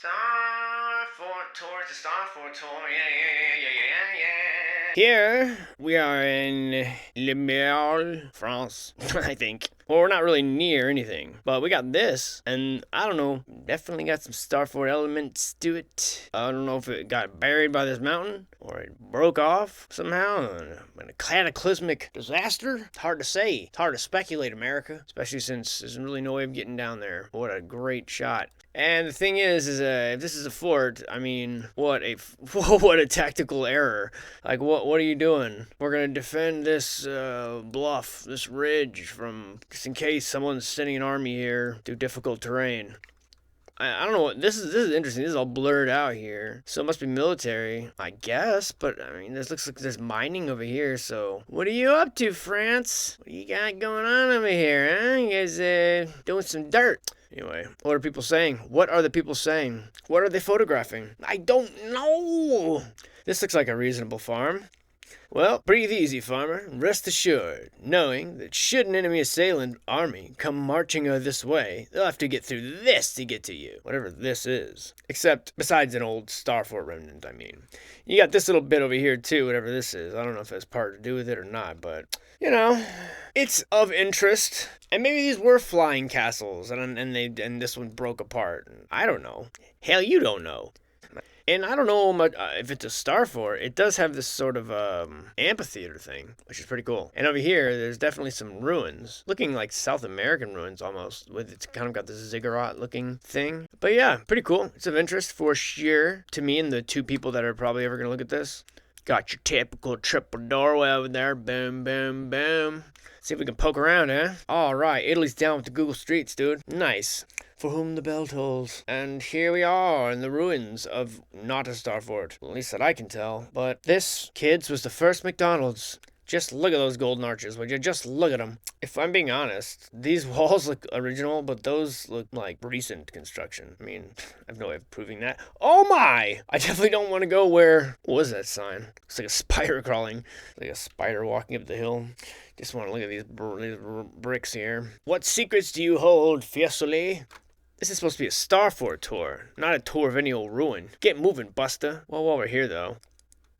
Star Fort Tour, it's a Star Fort Tour, yeah. Here, we are in Le Merle, France, I think. Well, we're not really near anything, but we got this, and I don't know, definitely got some Star Fort elements to it. I don't know if it got buried by this mountain, or it broke off somehow in a cataclysmic disaster. It's hard to say. It's hard to speculate, America, especially since there's really no way of getting down there. What a great shot. And the thing is if this is a fort, I mean, what a tactical error. Like, what are you doing? We're gonna defend this bluff, this ridge, from just in case someone's sending an army here through difficult terrain. I don't know what this is interesting. This is all blurred out here, so it must be military, I guess. But I mean, this looks like there's mining over here. So what are you up to, France? What do you got going on over here, huh? You guys doing some dirt? Anyway, what are people saying? What are the people saying? What are they photographing? I don't know. This looks like a reasonable farm. Well, breathe easy, farmer. Rest assured, knowing that should an enemy assailant army come marching this way, they'll have to get through this to get to you. Whatever this is. Except, besides an old Star Fort remnant, I mean. You got this little bit over here, too, whatever this is. I don't know if it has part to do with it or not, but, you know, it's of interest. And maybe these were flying castles, and this one broke apart. I don't know. Hell, you don't know. And I don't know much if it's a Star Fort. It does have this sort of amphitheater thing, which is pretty cool. And over here, there's definitely some ruins, looking like South American ruins almost. With it's kind of got this ziggurat-looking thing. But yeah, pretty cool. It's of interest for sure to me and the two people that are probably ever gonna look at this. Got your typical triple doorway over there. Boom, boom, boom. See if we can poke around, eh? All right, Italy's down with the Google Streets, dude. Nice. For whom the bell tolls. And here we are in the ruins of not a Star Fort, at least that I can tell. But this, kids, was the first McDonald's. Just look at those golden arches, would you? Just look at them. If I'm being honest, these walls look original, but those look like recent construction. I mean, I have no way of proving that. Oh my! I definitely don't want to go where... What was that sign? It's like a spider crawling. Like a spider walking up the hill. Just want to look at these bricks here. What secrets do you hold, Fiesole? This is supposed to be a Star Fort tour, not a tour of any old ruin. Get moving, Busta. Well, while we're here, though.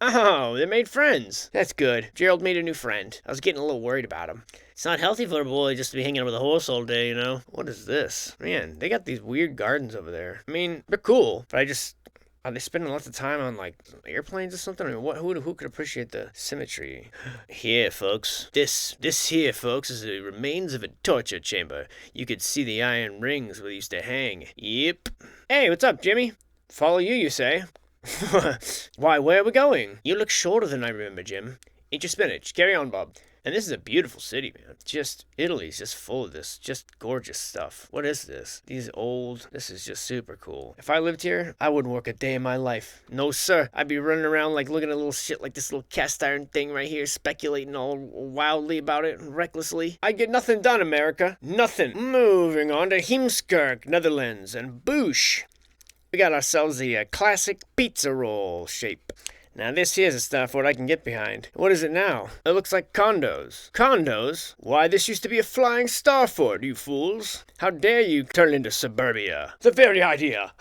Oh, they made friends. That's good. Gerald made a new friend. I was getting a little worried about him. It's not healthy for a boy just to be hanging out with a horse all day, you know? What is this? Man, they got these weird gardens over there. I mean, they're cool, but are they spending lots of time on, like, airplanes or something? I mean, who could appreciate the symmetry? Here, folks. This here, folks, is the remains of a torture chamber. You could see the iron rings where they used to hang. Yep. Hey, what's up, Jimmy? Follow you say? Why, where are we going? You look shorter than I remember, Jim. Eat your spinach. Carry on, Bob. And this is a beautiful city, man. Italy's just full of this, just gorgeous stuff. What is this? This is just super cool. If I lived here, I wouldn't work a day in my life. No, sir. I'd be running around like looking at little shit like this little cast iron thing right here, speculating all wildly about it, recklessly. I get nothing done, America. Nothing. Moving on to Heemskerk, Netherlands, and Boosh. We got ourselves the classic pizza roll shape. Now this here's a Star Fort I can get behind. What is it now? It looks like condos. Condos? Why, this used to be a flying Star Fort, you fools. How dare you turn into suburbia? The very idea.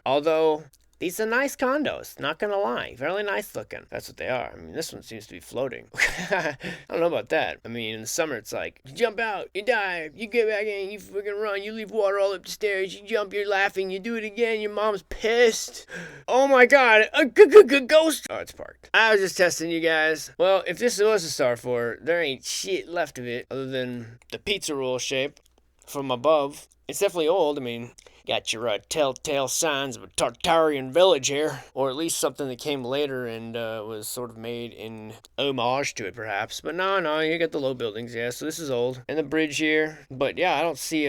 Although... these are nice condos, not gonna lie. Fairly nice looking. That's what they are. I mean, this one seems to be floating. I don't know about that. I mean, in the summer, it's like, you jump out, you dive, you get back in, you freaking run, you leave water all up the stairs, you jump, you're laughing, you do it again, your mom's pissed. Oh my god, a ghost! Oh, it's parked. I was just testing you guys. Well, if this was a Star Fort, there ain't shit left of it other than the pizza roll shape from above. It's definitely old, I mean... got your telltale signs of a Tartarian village here. Or at least something that came later and was sort of made in homage to it, perhaps. But no, you got the low buildings, yeah, so this is old. And the bridge here. But yeah, I don't see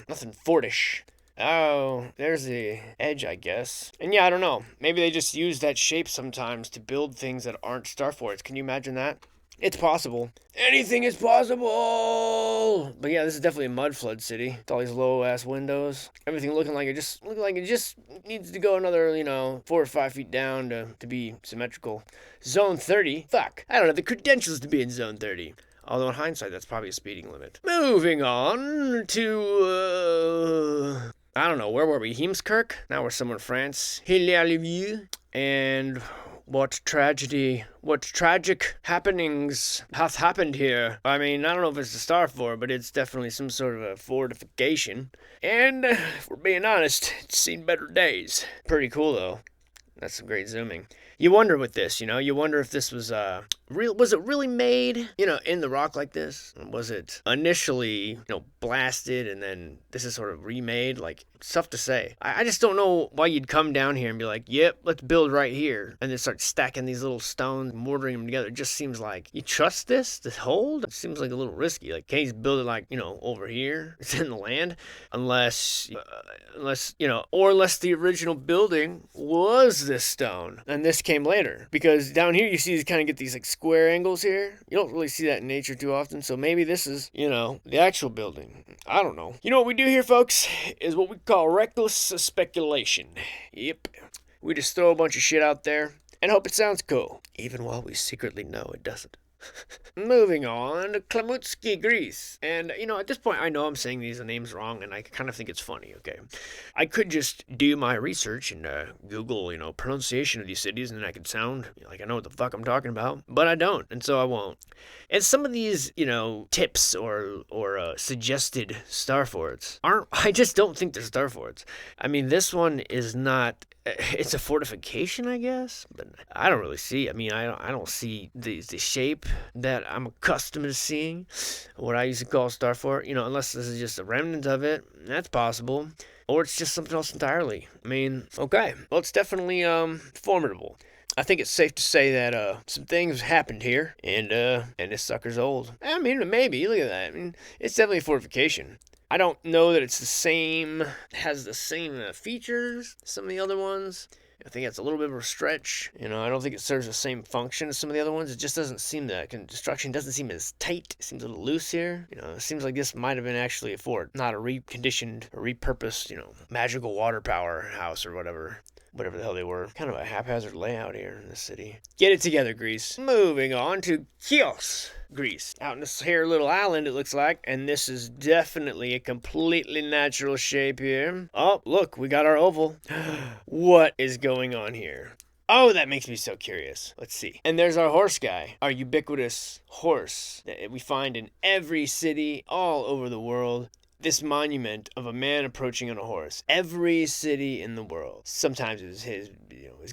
nothing fortish. Oh, there's the edge, I guess. And yeah, I don't know. Maybe they just use that shape sometimes to build things that aren't Star Forts. Can you imagine that? It's possible. Anything is possible! But yeah, this is definitely a mud flood city. With all these low-ass windows. Everything looking like it just needs to go another, 4 or 5 feet down to be symmetrical. Zone 30? Fuck. I don't have the credentials to be in Zone 30. Although in hindsight, that's probably a speeding limit. Moving on to, I don't know, where were we? Heemskirk? Now we're somewhere in France. Hilaire. And what tragic happenings hath happened here? I mean, I don't know if it's a star fort, but it's definitely some sort of a fortification. And, if we're being honest, it's seen better days. Pretty cool, though. That's some great zooming. You wonder with this, you wonder if this was real. Was it really made, in the rock like this? Was it initially, blasted and then this is sort of remade? Like, it's tough to say. I just don't know why you'd come down here and be like, yep, let's build right here, and then start stacking these little stones, mortaring them together. It just seems like, you trust this to hold? It seems like a little risky. Like, can't you just build it like, over here? It's in the land, unless the original building was this stone and this came later, because down here you see you kind of get these like square angles here. You don't really see that in nature too often, so maybe this is the actual building. I don't know. What we do here, folks, is what we call reckless speculation. Yep, we just throw a bunch of shit out there and hope it sounds cool, even while we secretly know it doesn't. Moving on to Klamutsky, Greece. And, at this point, I know I'm saying these names wrong, and I kind of think it's funny, okay? I could just do my research and Google, pronunciation of these cities, and then I could sound like I know what the fuck I'm talking about. But I don't, and so I won't. And some of these, tips or suggested star forts I just don't think they're star forts. I mean, this one is not. It's a fortification, I guess, but I don't really see. I mean, I don't see the shape that I'm accustomed to seeing, what I used to call star fort. Unless this is just a remnant of it. That's possible, or it's just something else entirely. I mean, okay, well, it's definitely formidable. I think it's safe to say that some things happened here, and this sucker's old. I mean, maybe. Look at that. I mean, it's definitely a fortification. I don't know that it's has the same features as some of the other ones. I think it's a little bit of a stretch. I don't think it serves the same function as some of the other ones. It just doesn't seem, the construction doesn't seem as tight. It seems a little loose here. It seems like this might have been actually a fort, not a reconditioned or repurposed, magical water power house or whatever the hell they were. Kind of a haphazard layout here in the city. Get it together, Greece. Moving on to Chios, Greece. Out in this here little island, it looks like, and this is definitely a completely natural shape here. Oh, look, we got our oval. What is going on here? Oh, that makes me so curious. Let's see. And there's our horse guy, our ubiquitous horse that we find in every city all over the world. This monument of a man approaching on a horse. Every city in the world. Sometimes his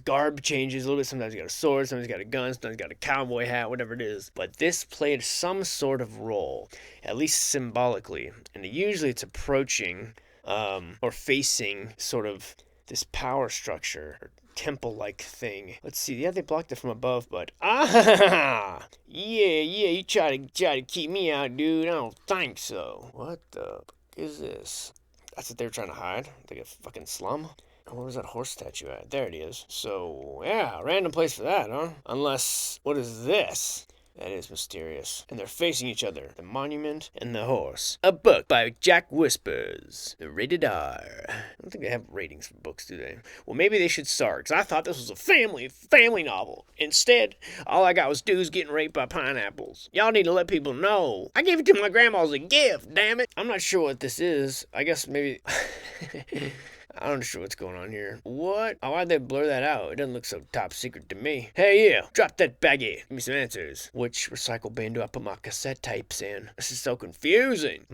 garb changes a little bit. Sometimes he's got a sword. Sometimes he's got a gun. Sometimes he's got a cowboy hat. Whatever it is. But this played some sort of role, at least symbolically. And usually it's approaching or facing sort of this power structure or temple-like thing. Let's see. Yeah, they blocked it from above, but yeah, you try to keep me out, dude. I don't think so. What the fuck is this? That's what they were trying to hide. Like a fucking slum. Where was that horse statue at? There it is. So, yeah, random place for that, huh? Unless, what is this? That is mysterious. And they're facing each other. The monument and the horse. A book by Jack Whispers. Rated R. I don't think they have ratings for books, do they? Well, maybe they should start, because I thought this was a family novel. Instead, all I got was dudes getting raped by pineapples. Y'all need to let people know. I gave it to my grandma as a gift, damn it. I'm not sure what this is. I guess maybe... I'm not sure what's going on here. What? Oh, why'd they blur that out? It doesn't look so top secret to me. Hey, you! Drop that baggie. Give me some answers. Which recycle bin do I put my cassette tapes in? This is so confusing.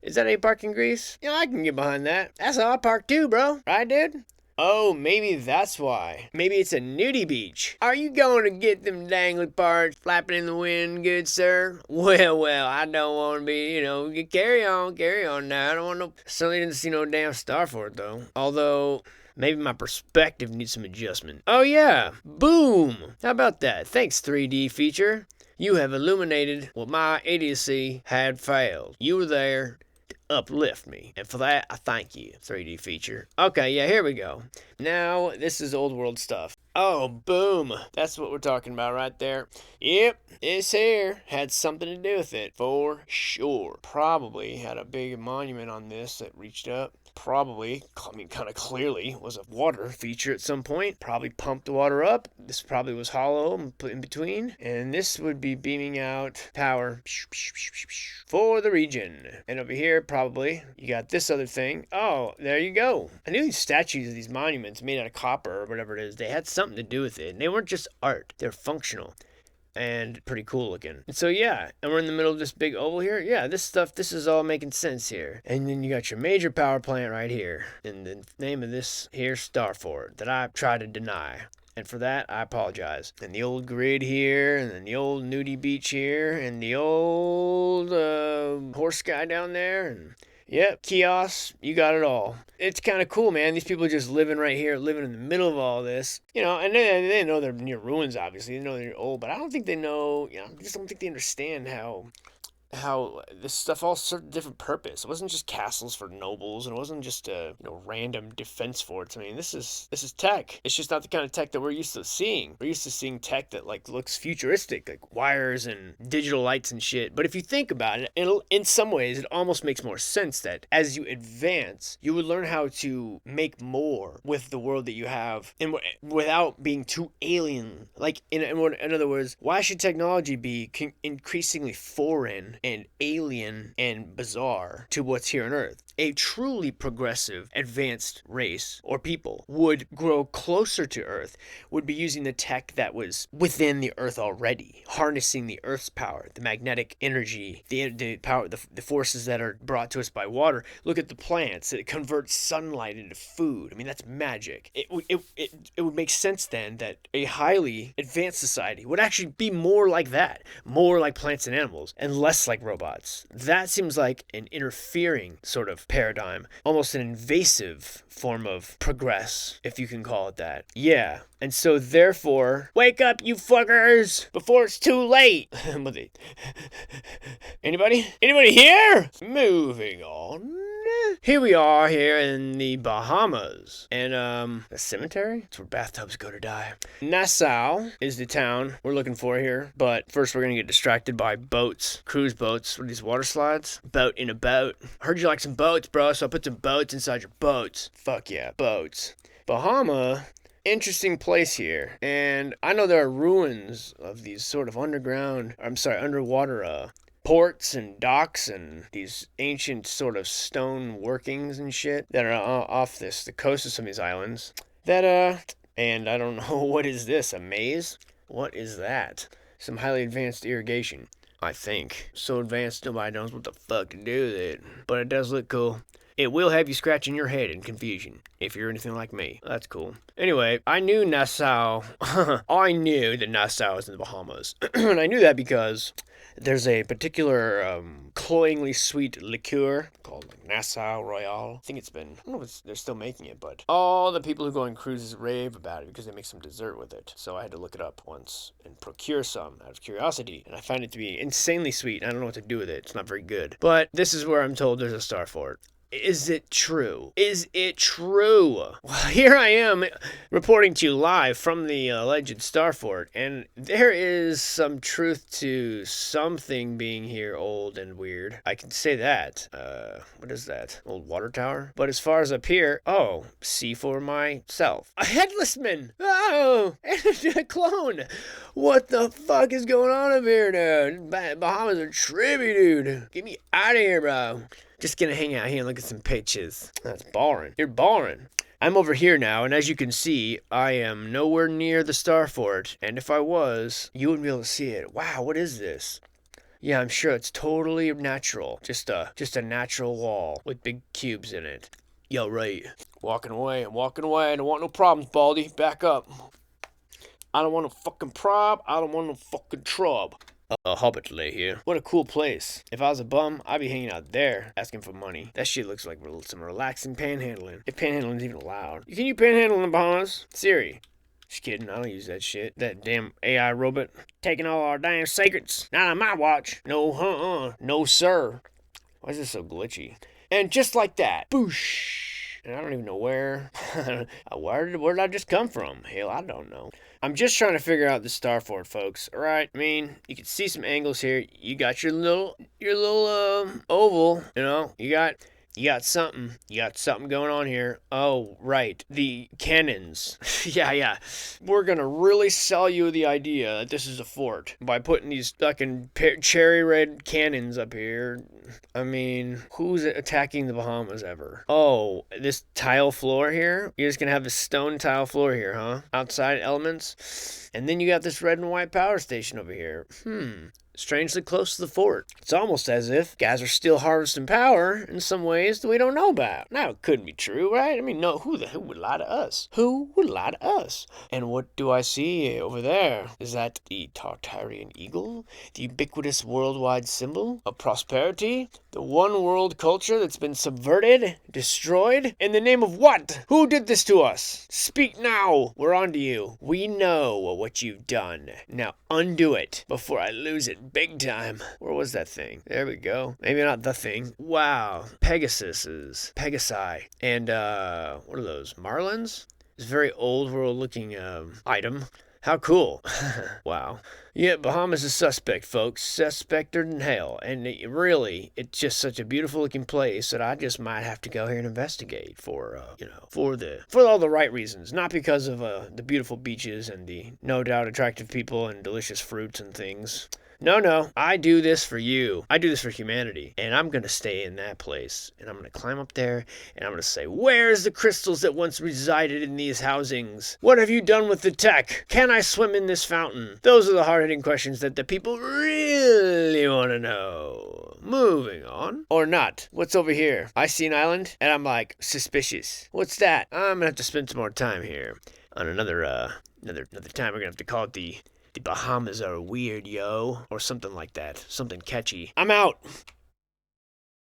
Is that a park in Greece? Yeah, I can get behind that. That's how I park too, bro. Right, dude? Oh, maybe that's why. Maybe it's a nudie beach. Are you going to get them dangly parts flapping in the wind, good sir? Well, I don't want to be, carry on now. I don't want no... Certainly didn't see no damn star for it, though. Although... maybe my perspective needs some adjustment. Oh, yeah. Boom. How about that? Thanks, 3D feature. You have illuminated what my idiocy had failed. You were there to uplift me. And for that, I thank you, 3D feature. Okay, yeah, here we go. Now, this is old world stuff. Oh, boom. That's what we're talking about right there. Yep, this here had something to do with it, for sure. Probably had a big monument on this that reached up. probably, I mean, kind of clearly was a water feature at some point. Probably pumped the water up. This probably was hollow and put in between. And this would be beaming out power for the region. And over here, probably, you got this other thing. Oh, there you go. I knew these statues, these monuments made out of copper or whatever it is, they had something to do with it. And they weren't just art. They're functional. And pretty cool looking. And so yeah, and we're in the middle of this big oval here. Yeah, this is all making sense here. And then you got your major power plant right here. And the name of this here, Starfort, that I try to deny. And for that, I apologize. And the old grid here, and then the old nudie beach here, and the old horse guy down there, and yep, kiosks, you got it all. It's kind of cool, man. These people are just living right here, living in the middle of all this. You know, and they know they're near ruins, obviously. They know they're old, but I don't think they know, I just don't think they understand how this stuff all served a different purpose. It wasn't just castles for nobles, and it wasn't just random defense forts. I mean, this is tech. It's just not the kind of tech that we're used to seeing. We're used to seeing tech that like looks futuristic, like wires and digital lights and shit. But if you think about it, in some ways, it almost makes more sense that as you advance, you would learn how to make more with the world that you have, and without being too alien. Like in other words, why should technology be increasingly foreign and alien and bizarre to what's here on Earth? A truly progressive, advanced race or people would grow closer to Earth, would be using the tech that was within the Earth already, harnessing the Earth's power, the magnetic energy, the power, the forces that are brought to us by water. Look at the plants; it converts sunlight into food. I mean, that's magic. It would make sense then that a highly advanced society would actually be more like that, more like plants and animals, and less like robots. That seems like an interfering sort of paradigm, almost an invasive form of progress, if you can call it that. Yeah. And so therefore, wake up, you fuckers, before it's too late. Anybody here? Moving on. Here we are here in the Bahamas. And a cemetery? It's where bathtubs go to die. Nassau is the town we're looking for here. But first we're gonna get distracted by boats. Cruise boats. What are these, water slides? Boat in a boat. I heard you like some boats, bro, so I put some boats inside your boats. Fuck yeah, boats. Bahama, interesting place here. And I know there are ruins of these sort of underwater ports and docks and these ancient sort of stone workings and shit that are off the coast of some of these islands. And I don't know, what is this, a maze? What is that? Some highly advanced irrigation, I think. So advanced nobody knows what the fuck to do with it. But it does look cool. It will have you scratching your head in confusion, if you're anything like me. That's cool. Anyway, I knew Nassau. I knew that Nassau was in the Bahamas. And I knew that because there's a particular cloyingly sweet liqueur called Nassau Royale. I don't know if they're still making it, but all the people who go on cruises rave about it because they make some dessert with it. So I had to look it up once and procure some out of curiosity. And I found it to be insanely sweet. I don't know what to do with it. It's not very good. But this is where I'm told there's a Starfort. Is it true? Is it true? Well, here I am reporting to you live from the alleged Starfort, and there is some truth to something being here old and weird. I can say that. What is that? Old water tower? But as far as up here, see for myself. A headless man! Oh! And a clone! What the fuck is going on up here, dude? Bahamas are trippy, dude. Get me out of here, bro. Just gonna hang out here and look at some pictures. That's boring. You're boring. I'm over here now, and as you can see, I am nowhere near the Starfort. And if I was, you wouldn't be able to see it. Wow, what is this? Yeah, I'm sure it's totally natural. Just a natural wall with big cubes in it. Yo, right. Walking away. I don't want no problems, Baldy. Back up. I don't want no fucking prob. I don't want no fucking trub. A hobbit lay here. What a cool place. If I was a bum, I'd be hanging out there asking for money. That shit looks like some relaxing panhandling. If panhandling's even allowed. Can you panhandle in the Bahamas? Siri. Just kidding, I don't use that shit. That damn AI robot. Taking all our damn secrets. Not on my watch. No, no sir. Why is this so glitchy? And just like that. Boosh. And I don't even know where. Where did I just come from? Hell, I don't know. I'm just trying to figure out the Starfort, folks. All right. I mean, you can see some angles here. You got your little oval. You know, you got You got something. You got something going on here. Oh, right. The cannons. Yeah. We're gonna really sell you the idea that this is a fort by putting these fucking cherry red cannons up here. I mean, who's attacking the Bahamas ever? Oh, this tile floor here? You're just gonna have this stone tile floor here, huh? Outside elements? And then you got this red and white power station over here. Strangely close to the fort. It's almost as if guys are still harvesting power in some ways that we don't know about. Now, it couldn't be true, right? I mean, no, who would lie to us? Who would lie to us? And what do I see over there? Is that the Tartarian eagle? The ubiquitous worldwide symbol of prosperity? The one world culture that's been subverted, destroyed? In the name of what? Who did this to us? Speak now. We're on to you. We know what you've done. Now undo it before I lose it big time. Where was that thing? There we go. Maybe not the thing. Wow. Pegasi. And, what are those? Marlins? It's a very old world looking, item. How cool. Wow. Yeah, Bahamas is suspect, folks. Suspecter than hell. And it's just such a beautiful looking place that I just might have to go here and investigate for all the right reasons. Not because of, the beautiful beaches and the no doubt attractive people and delicious fruits and things. No, I do this for you. I do this for humanity. And I'm going to stay in that place. And I'm going to climb up there and I'm going to say, where's the crystals that once resided in these housings? What have you done with the tech? Can I swim in this fountain? Those are the hard-hitting questions that the people really want to know. Moving on. Or not. What's over here? I see an island and I'm like, suspicious. What's that? I'm going to have to spend some more time here. On another time, we're going to have to call it the Bahamas are weird, yo. Or something like that. Something catchy. I'm out.